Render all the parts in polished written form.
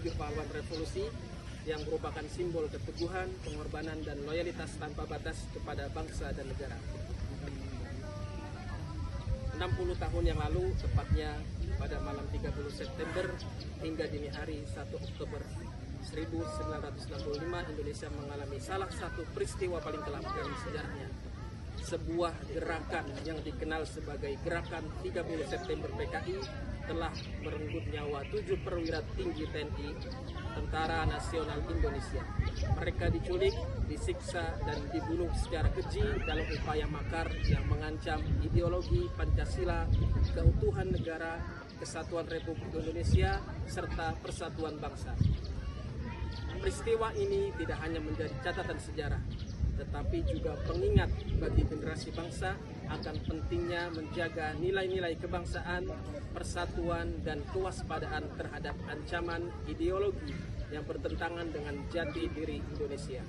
7 pahlawan revolusi yang merupakan simbol keteguhan, pengorbanan, dan loyalitas tanpa batas kepada bangsa dan negara. 60 tahun yang lalu, tepatnya pada malam 30 September hingga dini hari 1 Oktober 1965, Indonesia mengalami salah satu peristiwa paling kelam dalam sejarahnya. Sebuah gerakan yang dikenal sebagai Gerakan 30 September PKI telah merenggut nyawa 7 perwira tinggi TNI, Tentara Nasional Indonesia. Mereka diculik, disiksa, dan dibunuh secara keji dalam upaya makar yang mengancam ideologi Pancasila, keutuhan negara, kesatuan Republik Indonesia, serta persatuan bangsa. Peristiwa ini tidak hanya menjadi catatan sejarah, tetapi juga pengingat bagi generasi bangsa akan pentingnya menjaga nilai-nilai kebangsaan, persatuan, dan kewaspadaan terhadap ancaman ideologi yang bertentangan dengan jati diri Indonesia.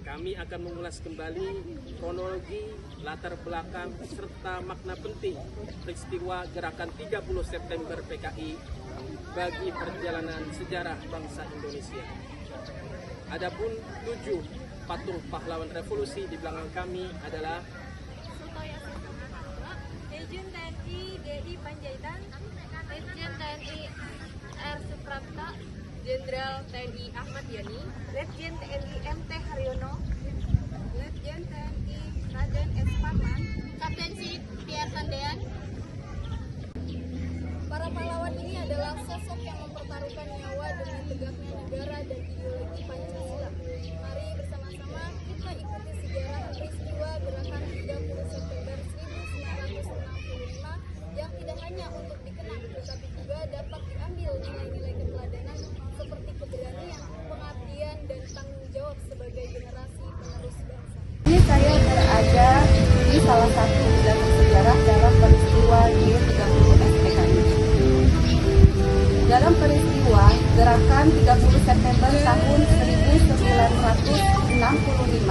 Kami akan mengulas kembali kronologi, latar belakang, serta makna penting peristiwa Gerakan 30 September PKI bagi perjalanan sejarah bangsa Indonesia. Adapun 7 patung pahlawan revolusi di belakang kami adalah Legend TNI DI Panjaitan, Legend TNI R. Suprapta, Jenderal TNI Ahmad Yani, Legend TNI MT Haryono, Legend TNI Raden S. Parman, Kapten Sip Pierre Tandean. Para pahlawan ini adalah sosok yang mempertaruhkan nyawa demi tegaknya negara dan ideologi Pancasila. Mari bersama-sama kita ikuti sejarah peristiwa Gerakan 30 September 1965 yang tidak hanya untuk dikenang, tetapi juga dapat diambil nilai-nilai keteladanan seperti keberanian, pengabdian, dan tanggung jawab sebagai generasi penerus bangsa. Ini saya berada di salah satu wilayah sejarah dalam peristiwa G30 SPKI. Dalam peristiwa Gerakan 30 September tahun 1965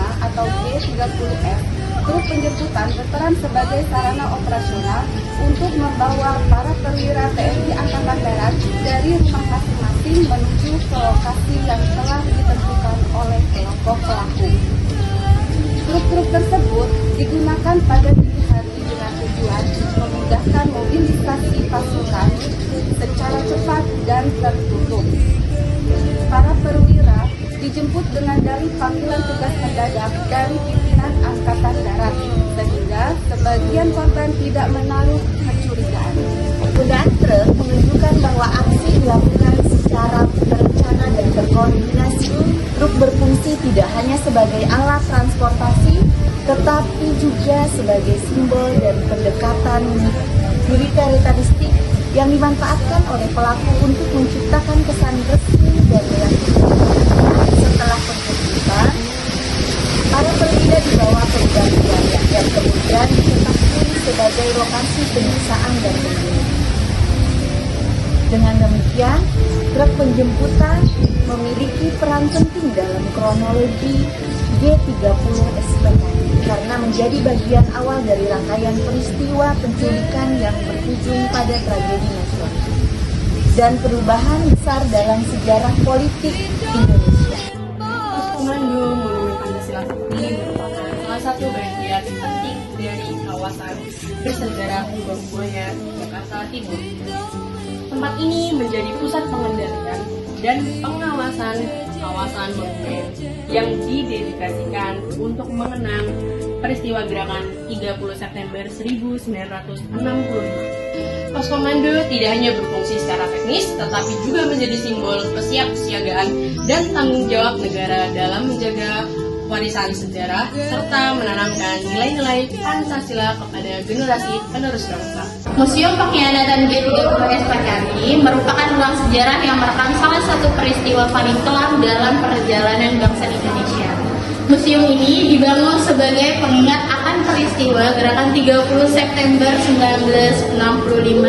atau G30S, truk penjemputan berperan sebagai sarana operasional untuk membawa para perwira TNI Angkatan Darat dari rumah masing-masing menuju ke lokasi yang telah ditentukan oleh kelompok pelaku. Truk-truk tersebut digunakan pada dini hari dengan tujuan memudahkan mobilisasi pasukan secara cepat dan tertutup. Para perwira dijemput dengan dari panggilan tugas mendadak dari pimpinan Angkatan Darat, sehingga sebagian korban tidak menaruh kecurigaan. Penggunaan truk menunjukkan bahwa aksi dilakukan secara terencana dan terkoordinasi. Truk berfungsi tidak hanya sebagai alat transportasi, tetapi juga sebagai simbol dan pendekatan militeristik yang dimanfaatkan oleh pelaku untuk menciptakan kesan resmi dan meyakinkan. Setelah penjemputan, para perwira dibawa ke gudang wilayah yang kemudian ditetapkan sebagai lokasi penyiksaan dan pembunuhan. Dengan demikian, truk penjemputan memiliki peran penting dalam kronologi G30 SPKI karena menjadi bagian awal dari rangkaian peristiwa penculikan yang berujung pada tragedi nasional dan perubahan besar dalam sejarah politik Indonesia. Komando Monumen Pancasila Sakti merupakan salah satu bagian penting dari kawasan bersejarah Lubang-Buaya, Jakarta Timur. Tempat ini menjadi pusat pengendalian dan pengawasan kawasan monumen yang didedikasikan untuk mengenang peristiwa Gerakan 30 September 1965. Pos Komando tidak hanya berfungsi secara teknis, tetapi juga menjadi simbol kesiapsiagaan dan tanggung jawab negara dalam menjaga warisan sejarah serta menanamkan nilai-nilai Pancasila kepada generasi penerus bangsa. Museum Pengkhianatan G30 SPKI merupakan ruang sejarah yang merekam salah satu peristiwa paling kelam dalam perjalanan bangsa Indonesia. Museum ini dibangun sebagai pengingat akan peristiwa Gerakan 30 September 1965,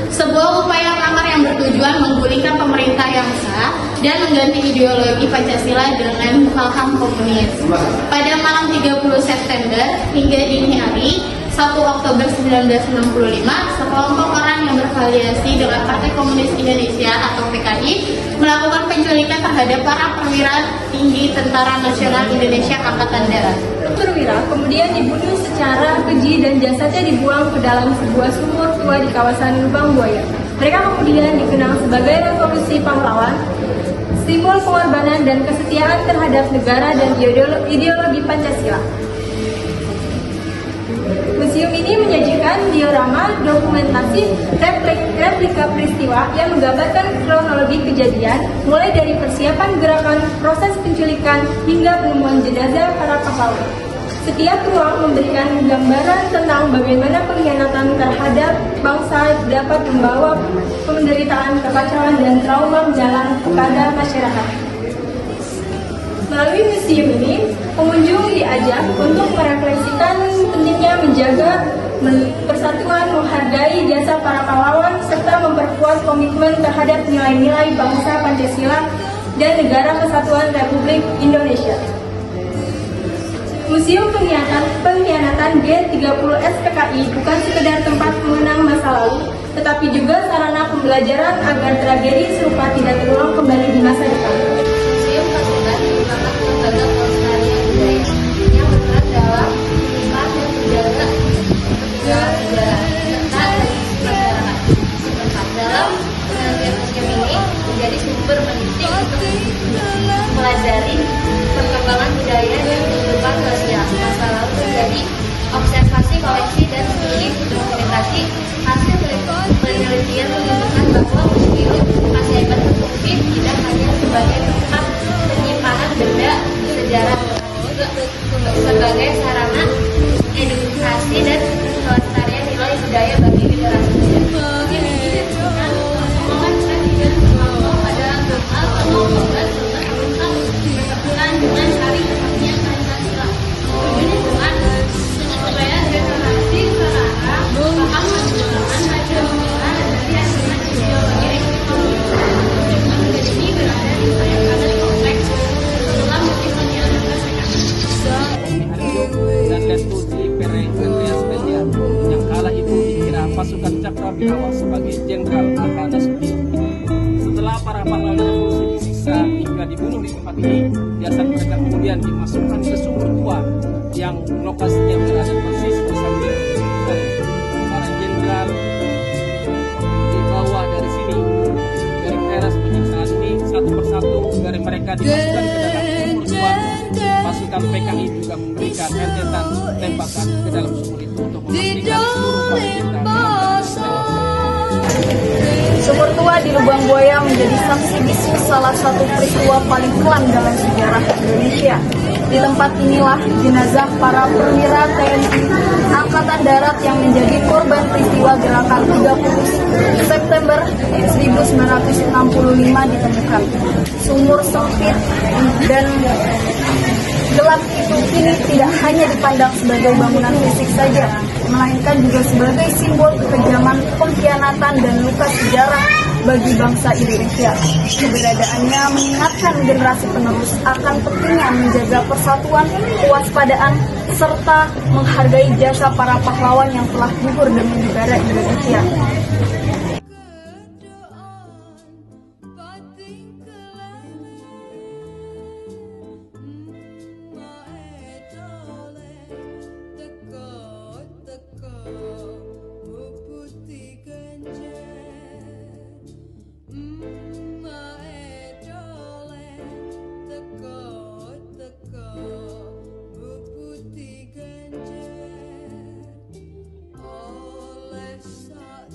sebuah upaya makar yang bertujuan menggulingkan pemerintah yang sah dan mengganti ideologi Pancasila dengan paham komunis. Pada malam 30 September hingga dini hari 1 Oktober 1965, sekelompok orang yang berafiliasi dengan Partai Komunis Indonesia atau PKI melakukan penculikan terhadap para perwira tinggi Tentara Nasional Indonesia Angkatan Darat. Perwira kemudian dibunuh secara keji dan jasadnya dibuang ke dalam sebuah sumur tua di kawasan Lubang Buaya. Mereka kemudian dikenal sebagai Revolusi Pahlawan, simbol pengorbanan dan kesetiaan terhadap negara dan ideologi Pancasila. Museum ini menyajikan diorama, dokumentasi, replika peristiwa yang menggambarkan kronologi kejadian, mulai dari persiapan gerakan, proses penculikan, hingga penemuan jenazah para pahlawan. Setiap ruang memberikan gambaran tentang bagaimana pengkhianatan terhadap bangsa dapat membawa penderitaan, kekacauan, dan trauma mendalam kepada masyarakat. Melalui museum ini, pengunjung diajak untuk merefleksikan pentingnya menjaga persatuan, menghargai jasa para pahlawan, serta memperkuat komitmen terhadap nilai-nilai bangsa Pancasila dan Negara Kesatuan Republik Indonesia. Museum Pengkhianatan G30 SPKI bukan sekedar tempat mengenang masa lalu, tetapi juga sarana pembelajaran agar tragedi serupa tidak terulang kembali di masa depan. Museum Pasundan merupakan lembaga pelestarian budaya yang berperan dalam menyimpan dan menjaga ketinggalan sejarah serta tradisi masyarakat. Dalam penelitian museum ini menjadi sumber penting untuk mempelajari perkembangan budaya dan kehidupan sosial masa lalu menjadi observasi koleksi dan studi dokumentasi. Hasil penelitian menunjukkan bahwa museum Pasundan berfungsi tidak hanya sebagai tempat penyimpanan benda sejarah, juga sebagai sarana edukasi dan pelestarian nilai budaya bagi generasi muda. Ini didasarkan omongan Presiden Soekarno pada tanggal 1 Oktober 1945 bertepatan dengan Hari Kemerdekaan Pancasila. Tujuannya dengan supaya generasi sekarang paham perjuangan Pancasila dari ajaran ideologi ini berada di sayap kompleks setelah munculnya dan Letu di Pere Andreas Media yang kala itu dikira pasukan Cakrawirawa sebagai Jenderal A.H. Nasution. Setelah para pahlawan revolusi disiksa hingga dibunuh di tempat ini, jasad mereka kemudian dimasukkan ke sumur tua yang lokasinya berada persis di samping dari para jenderal. Di bawah dari sini, dari teras penyiksaan ini satu persatu dari mereka dimasukkan ke dalam sumur tua. Pasukan PKI juga memberikan rentetan tembakan ke dalam sumur itu untuk memastikan seluruh para jenderal Sumur tua di Lubang Buaya menjadi saksi bisu salah satu peristiwa paling kelam dalam sejarah Indonesia. Di tempat inilah jenazah para perwira TNI Angkatan Darat yang menjadi korban peristiwa gerakan 30 September 1965 ditemukan. Sumur sempit dan gelap itu kini tidak hanya dipandang sebagai bangunan fisik saja, melainkan juga sebagai simbol kekejaman, pengkhianatan, dan luka sejarah bagi bangsa Indonesia. Keberadaannya mengingatkan generasi penerus akan pentingnya menjaga persatuan, kewaspadaan, serta menghargai jasa para pahlawan yang telah gugur demi negara Indonesia. Oleh saat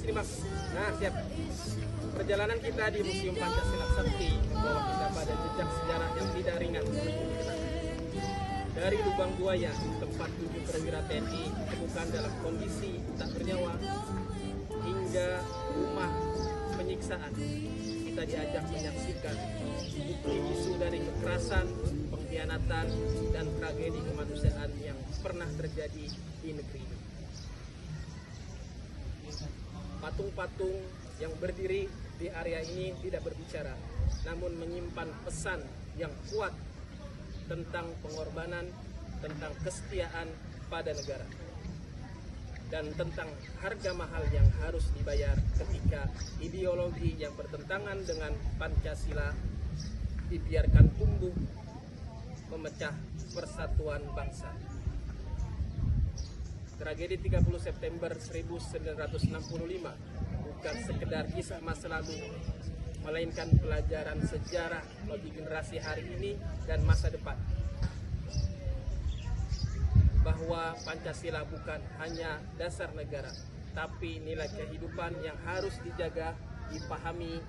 terima kasih. Nah, siap. Perjalanan kita di Museum Pancasila Sakti membawa kita pada jejak sejarah yang tidak ringan dikenal. Dari lubang buaya, tempat 7 perwira TNI ditemukan dalam kondisi tak bernyawa, hingga rumah penyiksaan, kita diajak menyaksikan bukti bisu dari kekerasan, pengkhianatan, dan tragedi kemanusiaan yang pernah terjadi di negeri ini. Patung-patung yang berdiri di area ini tidak berbicara, namun menyimpan pesan yang kuat tentang pengorbanan, tentang kesetiaan pada negara, dan tentang harga mahal yang harus dibayar ketika ideologi yang bertentangan dengan Pancasila dibiarkan tumbuh memecah persatuan bangsa. Tragedi 30 September 1965 bukan sekedar kisah masa lalu, melainkan pelajaran sejarah bagi generasi hari ini dan masa depan. Bahwa Pancasila bukan hanya dasar negara, tapi nilai kehidupan yang harus dijaga, dipahami,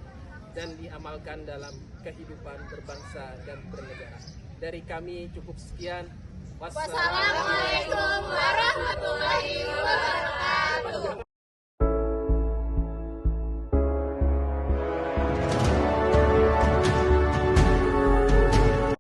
dan diamalkan dalam kehidupan berbangsa dan bernegara. Dari kami cukup sekian. Wassalamualaikum warahmatullahi wabarakatuh.